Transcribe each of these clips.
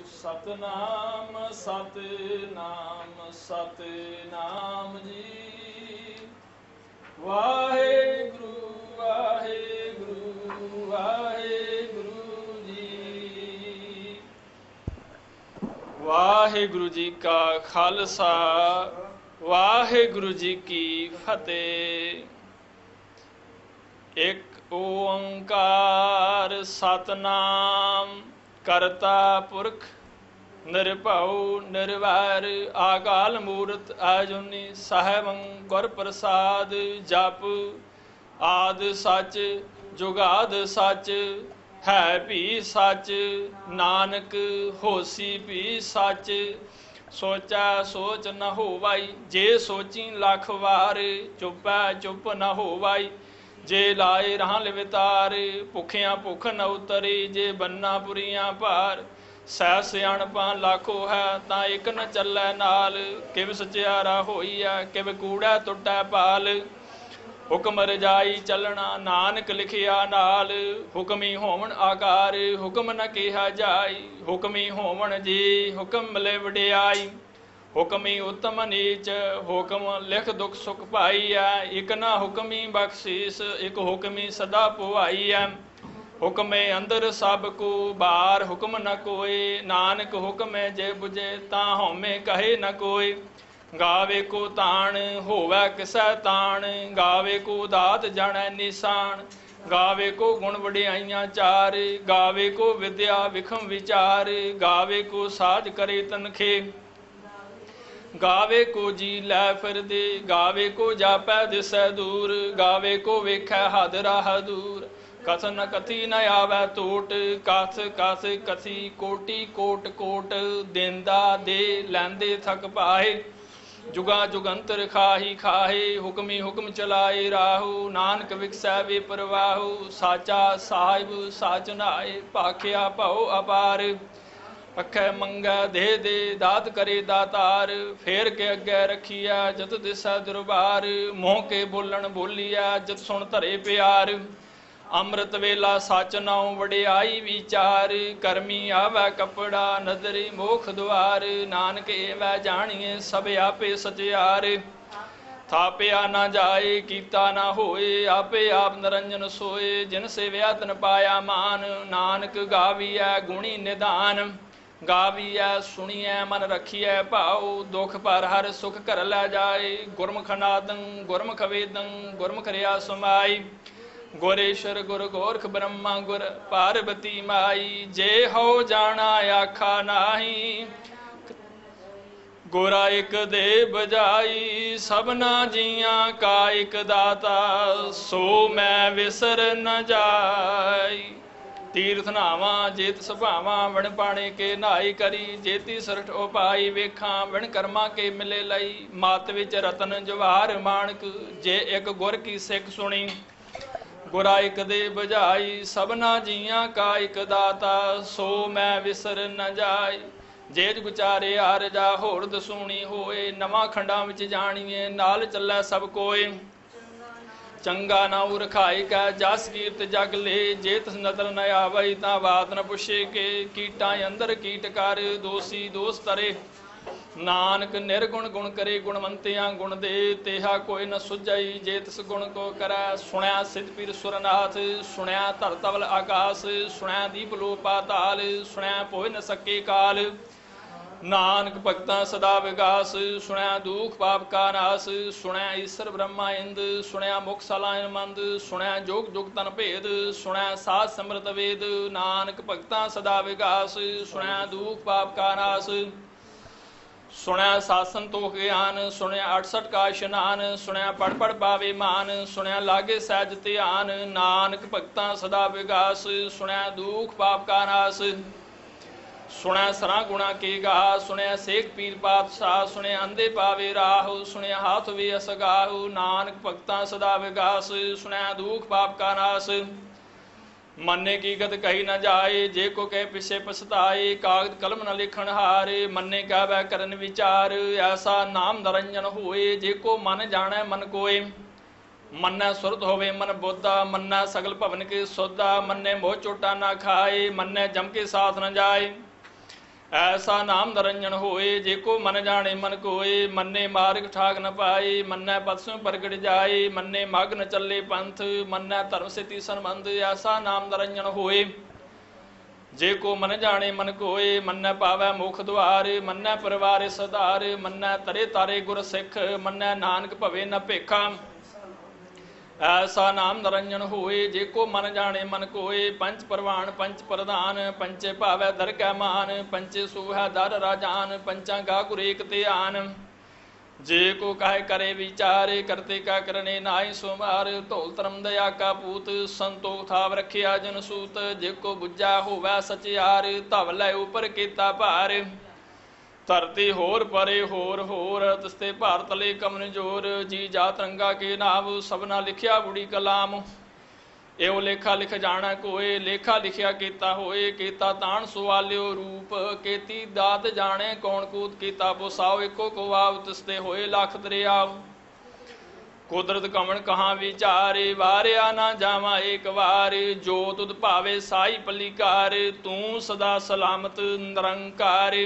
ਸਤਨਾਮ ਸਤਨਾਮ ਸਤਨਾਮ ਜੀ। ਵਾਹਿਗੁਰੂ ਵਾਹਿਗੁਰੂ ਵਾਹਿਗੁਰੂ ਜੀ। ਵਾਹਿਗੁਰੂ ਜੀ ਕਾ ਖਾਲਸਾ ਵਾਹਿਗੁਰੂ ਜੀ ਕੀ ਫਤਿਹ। ਇੱਕ ਓੰਕਾਰ ਸਤਨਾਮ ਕਰਤਾ ਪੁਰਖ ਨਿਰਭਉ ਨਿਰਵੈਰ ਆਕਾਲ ਮੂਰਤ ਆਜੂਨੀ ਸਾਹਿਬੰ ਗੁਰ ਪ੍ਰਸਾਦ। ਜਪ ਆਦ ਸੱਚ ਜੁਗਾਦ ਸੱਚ ਹੈ ਵੀ ਸੱਚ, ਨਾਨਕ ਹੋਸੀ ਵੀ ਸੱਚ। ਸੋਚੈ ਸੋਚ ਨ ਹੋਵਾਈ, ਜੇ ਸੋਚੀ ਲੱਖ ਵਾਰ। ਚੁੱਪੈ ਚੁੱਪ ਨ ਹੋਵਾਈ, ਜੇ ਲਾਏ ਰਾਹ ਲਿਵਤਾਰ। ਭੁੱਖਿਆਂ ਭੁੱਖ ਨ ਉਤਰੀ, ਜੇ ਬੰਨਾ ਪੁਰੀਆਂ ਭਾਰ। ਸਹਿ ਸਿਆਣਪਾਂ ਲਾਖੋ ਹੈ, ਤਾਂ ਇੱਕ ਨ ਚੱਲੈ ਨਾਲ। ਕਿਵ ਸਚਿਆਰਾ ਹੋਈਐ, ਕਿਵ ਕੂੜੈ ਟੁੱਟੈ ਪਾਲ। ਹੁਕਮ ਰਜਾਈ ਚੱਲਣਾ, ਨਾਨਕ ਲਿਖਿਆ ਨਾਲ। ਹੁਕਮੀ ਹੋਵਣ ਆਕਾਰ, ਹੁਕਮ ਨ ਕਿਹਾ ਜਾਈ। ਹੁਕਮੀ ਹੋਵਣ ਜੀ, ਹੁਕਮ ਮਿਲੇ ਵਡਿਆਈ। ਹੁਕਮੀ ਉਤਮ ਨੀਚ, ਹੁਕਮ ਲਿਖ ਦੁਖ ਸੁਖ ਪਾਈ ਐ। ਇੱਕ ਨਾ ਹੁਕਮੀ ਬਖਸ਼ੀਸ, ਇੱਕ ਹੁਕਮੀ ਸਦਾ ਪੁਆਈ ਐ। ਹੁਕਮੇ ਅੰਦਰ ਸਭ ਕੋ ਬਾਹਰ, ਹੁਕਮ ਨ ਕੋਏ। ਨਾਨਕ ਹੁਕਮੇ ਜੇ ਬੁਝੇ, ਤਾਂ ਹਉਮੈ ਕਹੇ ਨ ਕੋਏ। ਗਾਵੇ ਕੋ ਤਾਣ, ਹੋਵੈ ਕਿਸੈ ਤਾਣ। ਗਾਵੇ ਕੋ ਦਾਤ ਜਾਣੈ ਨਿਸ਼ਾਨ। ਗਾਵੇ ਕੋ ਗੁਣ ਵਡਿਆਈਆਂ ਚਾਰ। ਗਾਵੇ ਕੋ ਵਿਦਿਆ ਵਿਖਮ ਵਿਚਾਰ। ਗਾਵੇ ਕੋ ਸਾਜ ਕਰੇ ਤਨਖੇ। ਗਾਵੇ ਕੋ ਜੀ ਲੈ ਫਿਰਦੇ, ਗਾਵੇ ਕੋ ਜਾਪੈ ਦਿਸੈ ਦੂਰ। ਗਾਵੇ ਕੋ ਵੇਖੈ ਹਦ ਰਾਹ ਦੂਰ। ਕਥਨ ਕਥੀ ਨ ਆਵੈ ਟੋਟ, ਕਥ ਕਥ ਕਥੀ ਕੋਟੀ ਕੋਟ ਕੋਟ। ਦੇਂਦਾ ਦੇ ਲੈਂਦੇ ਥਕ ਪਾਏ, ਜੁਗਾ ਜੁਗੰਤਰ ਖਾਹੀ ਖਾਹੇ। ਹੁਕਮੀ ਹੁਕਮ ਚਲਾਏ ਰਾਹੂ, ਨਾਨਕ ਵਿਖਸੈ ਵੇ ਪ੍ਰਵਾਹੂ। ਸਾਚਾ ਸਾਹਿਬ ਸਾਚ ਨਾਏ, ਭਾਖਿਆ ਭਉ ਅਪਾਰ। ਅੱਖੈ ਮੰਗੈ ਦੇ ਦੇ, ਦਾਤ ਕਰੇ ਦਾਤਾਰ। ਫੇਰ ਕੇ ਅੱਗੇ ਰੱਖੀਐ, ਜਤ ਦਿਸੈ ਦਰਬਾਰ। ਮੋਹ ਕੇ ਬੋਲਣ ਬੋਲੀਐ, ਜਤ ਸੁਣ ਧਰੇ ਪਿਆਰ। ਅੰਮ੍ਰਿਤ ਵੇਲਾ ਸੱਚ ਨਾਉ ਵਡਿਆਈ ਵਿਚਾਰ। ਕਰਮੀ ਆਵੈ ਕੱਪੜਾ, ਨਦਰੀ ਮੋਖ ਦੁਆਰ। ਨਾਨਕ ਏਵੈ ਜਾਣੀਏ, ਸਭ ਆਪੇ ਸਚਿਆਰ। ਥਾਪਿਆ ਨਾ ਜਾਏ, ਕੀਤਾ ਨਾ ਹੋਏ, ਆਪੇ ਆਪ ਨਿਰੰਜਨ ਸੋਏ। ਜਿਨ ਸੇਵਿਆ ਤਿਨ ਪਾਇਆ ਮਾਨ, ਨਾਨਕ ਗਾਵੀਐ ਗੁਣੀ ਨਿਧਾਨ। ਗਾਵੀਐ ਸੁਣੀਐ ਮਨ ਰਖੀਐ ਭਾਉ, ਦੁਖ ਪਰ ਹਰ ਸੁਖ ਘਰ ਲੈ ਜਾਏ। ਗੁਰਮੁਖ ਨਾਦੰ ਗੁਰਮੁਖ ਵੇਦੰ, ਗੁਰਮੁਖ ਰਿਆ ਸਮਾਈ। ਗੁਰੇਸ਼ਰ ਗੁਰ ਗੋਰਖ ਬ੍ਰਹਮਾ ਗੁਰ ਪਾਰਬਤੀ ਮਾਈ। ਜੇ ਹੋ ਜਾਣਾ ਆਖਾ ਨਾਹੀ, ਗੁਰਾ ਇੱਕ ਦੇ ਬਜਾਈ। ਸਭਨਾ ਜੀਆਂ ਕਾ ਇੱਕ ਦਾਤਾ, ਸੋ ਮੈਂ ਵਿਸਰ ਨ ਜਾਈ। ਤੀਰਥ ਨਾਵਾਂ ਜੇਤ ਸੁਭਾਵਾਂ, ਵਣ ਪਾਣੇ ਕੇ ਨਹਾਈ ਕਰੀ। ਜੇਤੀ ਸਰਠ ਉਪਾਈ ਵੇਖਾਂ, ਵਣ ਕਰਮਾਂ ਕੇ ਮਿਲੇ ਲਈ। ਮਤ ਵਿੱਚ ਰਤਨ ਜਵਾਹਰ ਮਾਣਕ, ਜੇ ਇੱਕ ਗੁਰ ਕੀ ਸਿੱਖ ਸੁਣੀ। ਗੁਰਾ ਇੱਕ ਦੇ ਬਜਾਈ, ਸਭਨਾ ਜੀਆਂ ਕਾ ਇੱਕ ਦਾਤਾ, ਸੋ ਮੈਂ ਵਿਸਰ ਨ ਜਾਈ। ਜੇਜ ਗੁਚਾਰੇ ਆ ਰਜਾ, ਹੋਰ ਦਸੂਣੀ ਹੋਏ। ਨਵਾਂ ਖੰਡਾਂ ਵਿੱਚ ਜਾਣੀਏ, ਨਾਲ ਚੱਲੈ ਸਭ ਕੋਏ। ਚੰਗਾ ਨਾਉ ਰਖਾਈ ਕੈ, ਜਸ ਕੀਰਤ ਜਗ ਲੇ। ਜੇ ਤਿਸ ਨਦਰ ਨ ਆਵਈ, ਤਾਂ ਬਾਤ ਨ ਪੁੱਛੇ ਕੇ। ਕੀਟਾਂ ਅੰਦਰ ਕੀਟ ਕਰ, ਦੋਸੀ ਦੋਸ ਤਰੇ। ਨਾਨਕ ਨਿਰਗੁਣ ਗੁਣ ਕਰੇ, ਗੁਣਵੰਤਿਆਂ ਗੁਣ ਦੇ। ਤੇਹਾ ਕੋਈ ਨ ਸੁਝਈ, ਜੇ ਤਿਸ ਗੁਣ ਕੋ ਕਰੈ। ਸੁਣਿਆ ਸਿਧ ਪੀਰ ਸੁਰਨਾਥ, ਸੁਣਿਆ ਧਰ ਤਵਲ ਆਕਾਸ। ਸੁਣਿਆ ਦੀਪ ਲੋ ਪਾਤਾਲ, ਸੁਣਿਆ ਭੋਇ ਨ ਸਕੇ ਕਾਲ। ਨਾਨਕ ਭਗਤਾਂ ਸਦਾ ਵਿਗਾਸ, ਸੁਣਿਆ ਦੁਖ ਪਾਪ ਕਾ ਨਾਸ। ਸੁਣਿਆ ਈਸਰ ਬ੍ਰਹਮਾ ਇੰਦ, ਸੁਣਿਆ ਮੁਖ ਸਲਾਇਨ ਮੰਦ। ਸੁਣਿਆ ਜੋਗ ਜੁਗ ਤਨ ਭੇਦ, ਸੁਣਿਆ ਸਾਧ ਸਮਰਤ ਵੇਦ। ਨਾਨਕ ਭਗਤਾਂ ਸਦਾ ਵਿਗਾਸ, ਸੁਣਿਆ ਦੁਖ ਪਾਪ ਕਾ ਨਾਸ। ਸੁਣਿਆ ਸਾਸਨ ਤੋਖ ਗਿਆਨ, ਸੁਣਿਆ 68 ਕਾ ਇਸ਼ਨਾਨ। ਸੁਣਿਆ ਪੜ ਪੜ ਪਾਵੇ ਮਾਨ, ਸੁਣਿਆ ਲਾਗੇ ਸਹਿਜ ਧਿਆਨ। ਨਾਨਕ ਭਗਤਾਂ ਸਦਾ ਵਿਗਾਸ, ਸੁਣਿਆ ਦੁਖ ਪਾਪ ਕਾ ਨਾਸ। ਸੁਣਿਆ ਸਰਾਂ ਗੁਣਾ ਕੇ ਗਾ, ਸੁਣਿਆ ਸੇਖ ਪੀਰ ਪਾਤਸ਼ਾਹ। ਸੁਣਿਆ ਅੰਧੇ ਪਾਵੇ ਰਾਹੁ, ਸੁਣਿਆ ਹਾਥ ਵੇ ਅਸਗਾਹੁ। ਨਾਨਕ ਭਗਤਾਂ ਸਦਾ ਵਿਗਾਸ, ਸੁਣਿਆ ਦੁਖ ਪਾਪ ਕਾ ਨਾਸ। ਮੰਨੇ ਕੀ ਗਤ ਕਹੀ ਨ ਜਾਏ, ਜੇ ਕੋ ਕਹਿ ਪਿਛੇ ਪਛਤਾਏ। ਕਾਗਦ ਕਲਮ ਨ ਲਿਖਣ ਹਾਰੇ, ਮੰਨੇ ਕਹਿਵੈ ਕਰਨ ਵਿਚਾਰ। ਐਸਾ ਨਾਮ ਨਿਰੰਜਨ ਹੋਏ, ਜੇ ਕੋ ਮਨ ਜਾਣੈ ਮਨ ਕੋਏ। ਮੰਨੈ ਸੁਰਤ ਹੋਵੇ ਮਨ ਬੋਧਾ, ਮੰਨੈ ਸਗਲ ਭਵਨ ਕੇ ਸੋਧਾ। ਮੰਨੈ ਮੋਹ ਚੋਟਾ ਨਾ ਖਾਏ, ਮੰਨੈ ਜਮ ਕੇ ਸਾਥ ਨ ਜਾਏ। ऐसा नाम निरंजन होए, जेको मन जाने मन कोय। मन्ने मार्ग ठाक न पाए, मन्ने पद स्वयं प्रगट जाए। मन्ने मग न चले पंथ, मन्ने धर्म सिद्धि संबंध। ऐसा नाम निरंजन होए, जेको मन जाने मन कोय। मन्ने पावै मुख द्वार, मन्ने परिवार सधार। मन्ने तरे तारे गुर सिख, मन्ने नानक भवे न भेखा। ऐसा नाम निरंजन होए, जेको मन जाने मन कोय। पंच परवान पंच प्रधान, पंचे भावै दरगह मान। पंचे सूहै दर राजान, पंचा गा गुर एक ध्यान। जे को कहे करे विचार, करते का करने नाई सुमार। धौल धर्म दया का पूत, संतोख थाव रखिया जन सूत। जे को बुझा होवै सचियार, धव लै उपर केता भार। धरती होर परे होर होर, तिसते भार तले कमन जोर। जी जात रंगा के नाम, सबना लिखिया बुढ़ी कलाम। एवं लेखा लिख जाना कोय, लेखा लिखिया केता होए। केता ताण सुवाल्यो रूप, केती दात जाने कौन कूत। केता पोसाओ एको को आव, तिसते होए लाख दरियाव। कुदरत कमन कहाँ विचार, वारिया ना जावा एक बार। जो तुद भावे साई पलिकार, तू सदा सलामत निरंकार।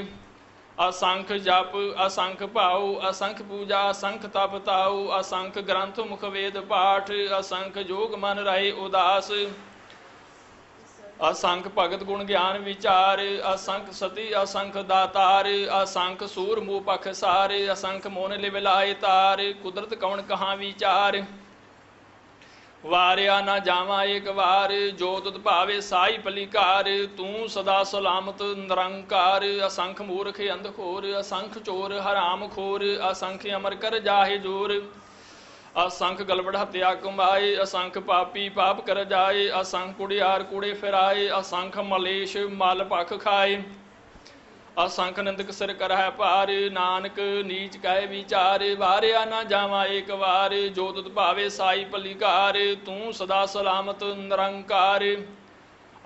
असंख जप असंख भाऊ, असंख पूजा असंख तप ताऊ। असंख ग्रंथ मुख वेद पाठ, असंख जोग मन रहे उदास। असंख भगत गुण ज्ञान विचार, असंख सती असंख दातार। असंख सूर मुँह पख सार, असंख मोन लिव लाए तार। कुदरत कौन कहाँ विचार, वारिया ना जावा एक बार। जो तुद भावे साई पलिकार, तू सदा सलामत निरंकार। असंख मूर्ख अंधखोर, असंख चोर हराम खोर। असंख अमर कर जाहे जोर, असंख गलबड़ हत्या कमाए। असंख पापी पाप कर जाए, असंख कुड़ियार कूड़े फिराए। असंख मलेश मल पख खाए, असंख निंदक सिर करह पार। नानक नीच कह विचार, वारिया ना जावा एक बार। जो तुद भावे साई पलिकार, तू सदा सलामत निरंकार।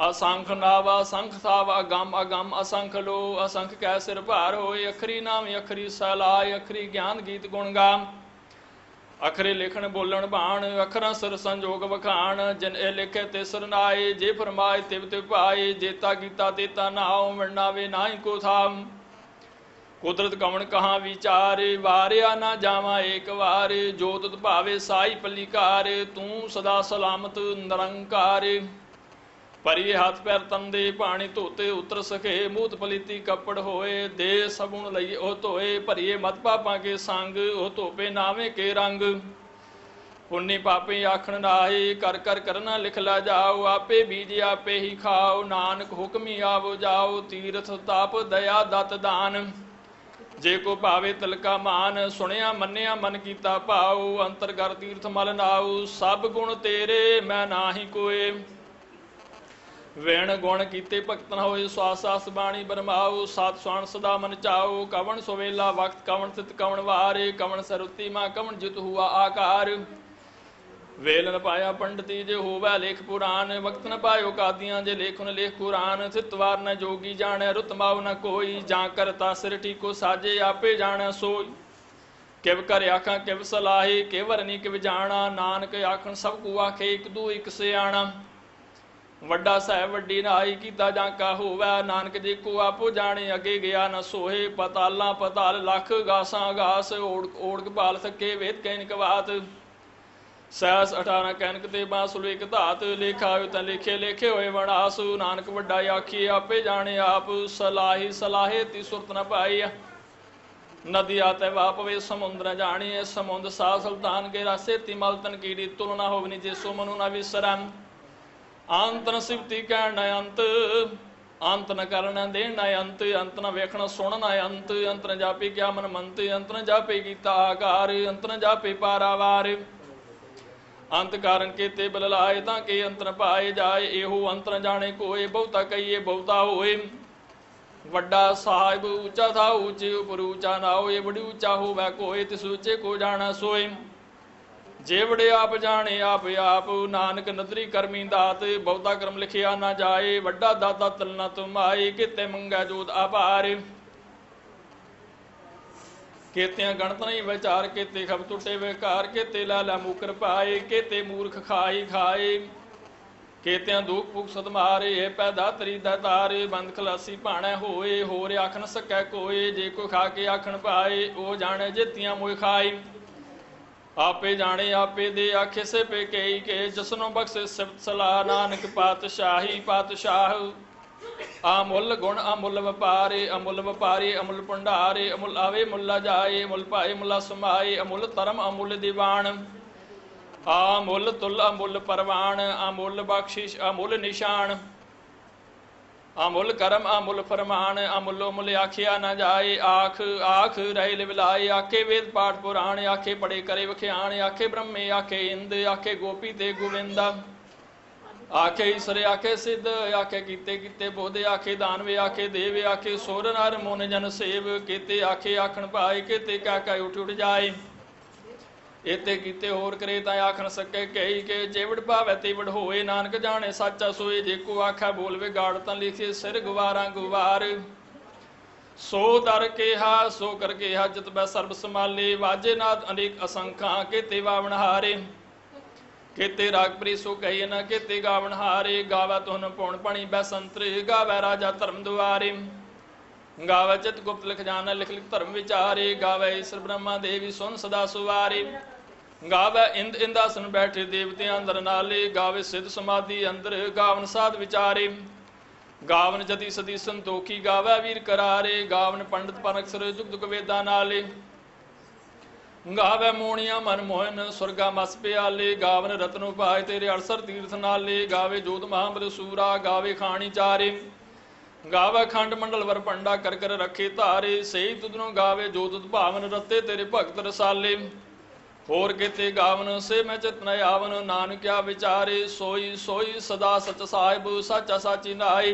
असंख नाव असंख थाव, अगम अगम असंख लो। असंख कै सिर भार होए, अखरी नाम अखरी सलाह। अखरी ज्ञान गीत गुण गा, अखरे लिखण बोलण बाण। अखरां सिर संजोग वखाण, जिन ए लिखे ते सरनाए। जे फरमाए तिव तिव पाए, जेता कीता तेता नाओ। मिलनावे नाई को थाम, कुदरत कवण कहाँ विचार। वारिया ना जावा एक बार, जो तुद भावे साई पलिकार। तू सदा सलामत निरंकार। परिए हाथ पैर तन दे पानी धोते उतर सके। मूत पलीती कपड़ होए, दे सबुण लई ओ धोए। भरिए मत पापां के संग, ओ धोपे नावे के रंग। पुण्य पापे आखण नाहे, कर कर करना लिख ला जाओ। आपे बीज आपे ही खाओ, नानक हुक्मी आवो जाओ। तीर्थ ताप दया दत दान, जे को भावे तिलका मान। सुनिया मन्निया मन कीता भाओ, अंतरगर तीर्थ मल नाऊ। सब गुण तेरे मैं नाहि कोय, वैण गुण कीते भगत न होए। स्वास आस बाणी बरमाओ, सात स्वान सदा मन चाओ। कवन सुवेला वक्त कवन तित कवन वार। कवन सरुति माँ कवन जित हुआ आकार। वेल न पाया पंडिती जे होवै लेख पुराण। वक्त न पायो कादियां जे लेखुन लेख कुरान। थितवार न जोगी जाने रुत माव न कोई। जां करता सिर ठीको साजे आपे जाने सोई। किव कर आखां किव सलाहे, किव रनी किव जाना। नानक आखन सब को आखे, एक दू एक सियाणा। वड्डा साहब वड्डी नाई, कीता जांका होवै। नानक जी को आपो जाने, अगे गया न सोहे। पतालां पताल लख, गासां गास। ओढ़ पाल थके वेद कैनक बात। सहस 18 कैनक ते बांसुल एक धात। लेखा होए तां लेखे लेखे होए वनास। नानक वड्डा आखिए आपे जाने आप। सलाही सलाहे ती सुरत न पाई। नदी आते वाप वे समुद्र जानिए। समुद्र सा सुल्तान के रासे तिमल तन कीड़ी। तुलना होवनी जे सो मनु न विसरम। अंत न सिवती कहण न अंत, अंत न करन देण न अंत। अंत न वेखण सुण न अंत, अंत न जापे क्या मन मंत। अंत न जापे कीता आकार, अंत न जापे पारावार। अंत कारण केते बल लाए, तां के अंत न पाए जाए। एहो अंत न जाने कोय, बहुता कहिए बहुता होए। वड्डा साहिब ऊंचा था ऊंचे उपर ऊंचा ना होए। बड़ी ऊंचा होवै कोय, तिस ऊंचे को जाना सोए। जे बड़े आप जाने आप आप, नानक नदरी करमी दात। बहुता कर्म लिखिया ना जाए, वड्डा दाता तल न तुम आए। केते मंगै जोत आपार, केतियां गणत नहीं विचार। केते खब टुटे विकार, केते लाला मुकर पाए। केते मूर्ख खाई खाए, केत्या दुख भुख सत मारे ए पैदा तरी दातारे बंद खलासी भाणै होए होर आख न सकै कोई जे कोई खा के आखन पाए ओ जाने जेतियां मोह खाई आपे जाने आपे दे आखे से पे कई के जसनो बख्शे सिफत सलाह नानक पातशाही पातशाह अमुल गुण अमुल व्यापारे अमुल व्यापारी अमुल भंडारे अमुल आवे मुल्ला जाए अमुल पाए मुला समाए अमुल धर्म अमुल दीवान अमुल तुल अमुल परवान अमुल बख्शिश अमुल निशान अमुल करम अमुल फरमान अमुल अमुल आखिया न जाए आख आख रहे विलाए आखे वेद पाठ पुराण आखे पढ़े करे वख्याण आखे ब्रह्मे आखे इंद आखे गोपी ते गोविंदा आखे ईश्वर आखे सिद्ध आखे कीते कीते बोधे आखे दानवे आखे देव आखे सोर नर मुन जन सेव केते आखे आखन पाए केते क्या क्या उठ उठ जाए एते कीते होर करे तां आख न सके कई के जेवड़ भावै तेवड़ होए नानक जाने साचा सोए जे को आखै बोल विगाड़ तां लिखे सिर गुवारा गुवार सो दर केहा सो कर केहा जित बै सर्ब समाले वाजे नाद अनेक असंख्या केते वावण हारे केते रागप्री सो कही न केते गावण हारे गावै तुहन पौण पणी बै संतरे गावै राजा धर्म दुआरे गावै चित गुप्त लिख जाना लिख लिख धर्म विचारे गावै ईश्वर ब्रह्मा देवी सुन सदा सुवारे गावै इंद इंदासन बैठे देवते अंदर नाले गावे सिद्ध समाधि अंदर गावन साध विचारे गावन जति सदी संतोखी गावै वीर करारे गावन पंडित परअक्षर जुग जुग वेदा नाले गावै मोणिया मन मोहन स्वर्गा मस प्याले गावन रतन उपाय तेरे अड़सर तीर्थ नाले गावे जोत महामृत सूरा गावे खाणी चारे गावे खंड मंडल वर पंडा कर कर रखे तारे सही तुदनो गावे जो तुद भावन रते तेरे भगत रसाले होर केते गावन से मैं चित न आवन नानक्या विचारे सोई सोई सदा सच साहिब साचा साची नाई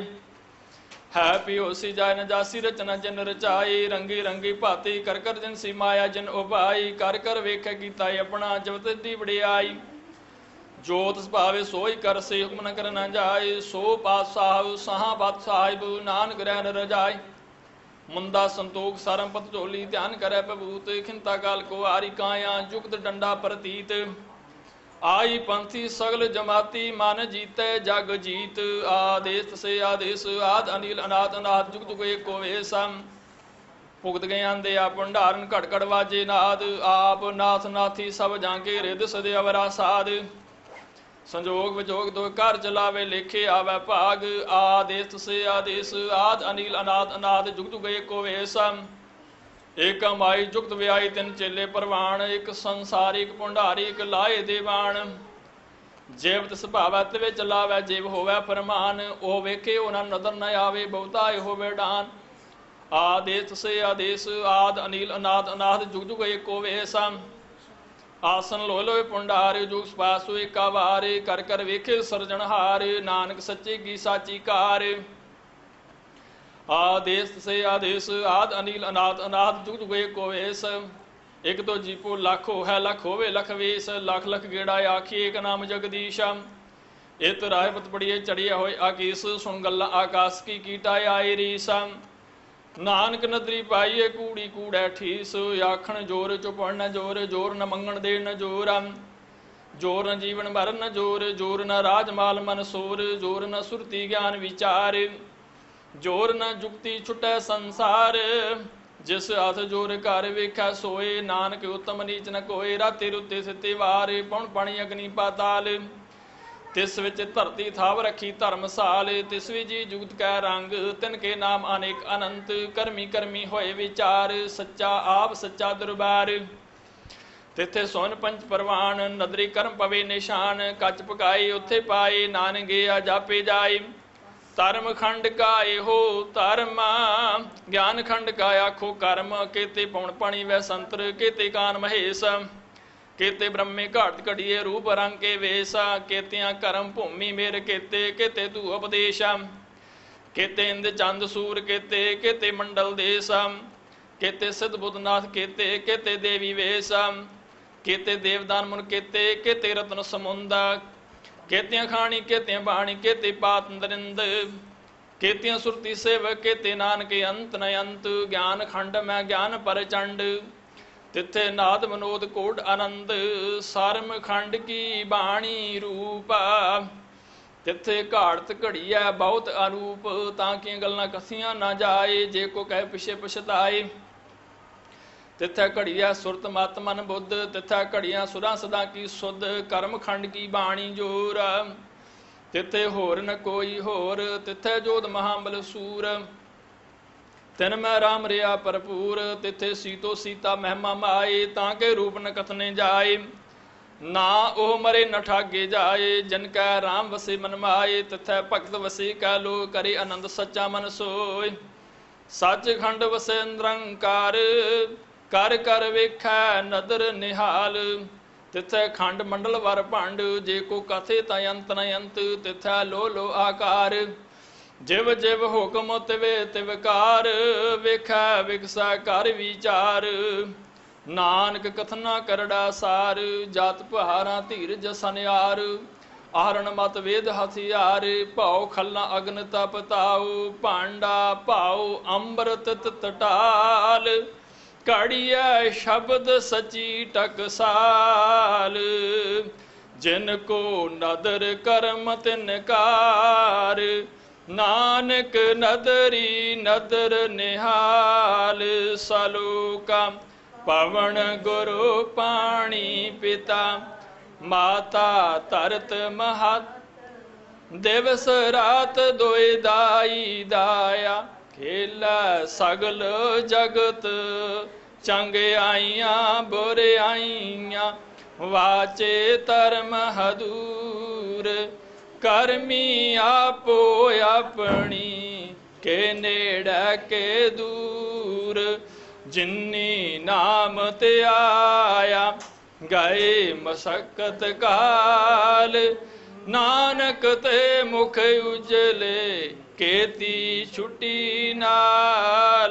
है पियोसी जाय न जासी रचना जिन रचाई रंगी रंगी भाती कर कर जिन सी माया जिन उपाई कर कर वेखे कीता अपना जबत दी वड़ियाई जोत भावे सोई कर से हुक्म न कर न जाए सो पातशाह सहा बात साहिब नानक रैन रजाई मुंदा संतोख सारम पत झोली ध्यान करे प्रभूत खिंता काल को आरी काया जुगत डंडा प्रतीत आई पंथी सगल जमाती मन जीते जग जीत आदेश से आदेश आद अनिल अनाथ अनाथ जुगत को एक को वेसम भुगत गए आंदे आ भंडारन घट घट वाजे नाद आप नाथ नाथी सब जाके रिद सदे अवरा साध संजोग विजोग दो कर चलावे लेखे आवे भाग आदेश से आदेश आद अनिल अनाथ अनाथ जुग जुग एक को वेसम एक माई जुगत व्याई तिन चेले परवान एक संसार एक भंडारी एक लाए देवान जेवत सुभावै तिवे चलावे जेव होवे फरमान ओ वेखे उन्हां नदर न आवे बहुता होवे डान आदेश से आदेश आद अनिल अनाथ अनाथ जुग जुग एक को वेसम आसन लोय लोय पुंडार जुग पासो एका वार कर कर वेखे सरजनहार नानक सच्चे की साची कार आदेश से आदेश आद अनिल अनाथ अनाथ जुग जुग एक को वेस एक तो जीपो लख है लख होवे लख वेश लख लख गेड़ा आखी एक नाम जगदीश इत राहबत बड़िए चढ़िया होए आकीस सुन गल्ला आकाश की कीटा आई रीसा नानक नदरी पाइए कूड़ी कूड़ै ठीस आखण जोर चुपड़ न जोर जोर न मंगण दे न जोर जोर न जीवन भर न जोर जोर न राजमाल मन सोर जोर न सुरती ज्ञान विचार जोर न जुक्ति छुटै संसार जिस हाथ जोर कर वेखै सोए नानक उत्तम नीच न कोय राते रुते सिते वार पौण पाणी अग्नि पाताल तिस विच धरती थाव रखी धर्मसाल तिस भी जी जुगत कै रंग तिनके नाम अनेक अनंत करमी करमी होए विचार सच्चा आप सच्चा दरबार तिथे सोन पंच परवान नदरी कर्म पवे निशान कच पकाई उथे पाए नानक गया जापे जाए धर्म खंड का एहो धर्मा ज्ञान खंड का आखो कर्म केते पौण पाणी वै संतर केते कान महेश केते ब्रह्मे घाट घड़िए रूप रंग के वेसा केतिया करम भूमि मेर केते केते तू उपदेश केते इंद चंद सूर केते केते मंडल देश केते सिद्ध बुद्धनाथ केते केते देवी वेश केते देवदान मुन केते केते रत्न समुंदा केतिया खाणी केतिया बाणी केते पात नरिंद केतिया सुरती सेवक केते नानक अंत न अंत ज्ञान खंड में ज्ञान परचंड तिथे नाद मनोद कोट आनंद सारम खंड की बाणी रूपा तिथे घाड़त घड़ीऐ बहुत अरूप, ताकि गल्लां कसियां ना जाए, जे को कहे पिछे पछताए। तिथे घड़ीऐ सुरत मत मन बुद्ध, तिथे घड़ियां सुरां सदा की सुध, कर्म खंड की बाणी जोर। तिथे होर न कोई होर, तिथे जोध महाबल सूर। तिन मैं राम रिया भरपूर, तिथे सीतो सीता महिमा माए, ताके रूप न कथने जाए। ना ओह मरे न ठागे जाए, जिनकै राम वसे मन माए, तिथै भगत वसे कह लो, करे आनंद सच्चा मन सोय। सच खंड वसे निरंकार, कर कर वेखै नदर निहाल। तिथै खंड मंडल वर भंड, जे को कथे ता अंत न अंत, तिथै लो लो आकार। जिव जिव हुक्म तिवे तिवकार, वेखै विकसै कर विचार। नानक कथना करड़ा सार, जात पहारा धीरज सनियार। आहरण मत वेद हथियार, भाव खलना अग्न तप ताऊ। भांडा भाव अंबरत तटाल, कड़िया शब्द सची टकसाल। जिनको नदर कर्म तिनकार, नानक नदरी नदर निहाल। सलोका पवन गुरु पाणी पिता, माता धरत महत। दिवस रात दोए दाई दाया, खेला सगल जगत। चंगियाइयां बुराइयां, वाचे धर्म हदूर। करमी आपो अपनी, के नेड़े के दूर। जिन्नी नाम ते आया, गए मशक्कत काल। नानक ते मुख उजले, केती छुटी नाल।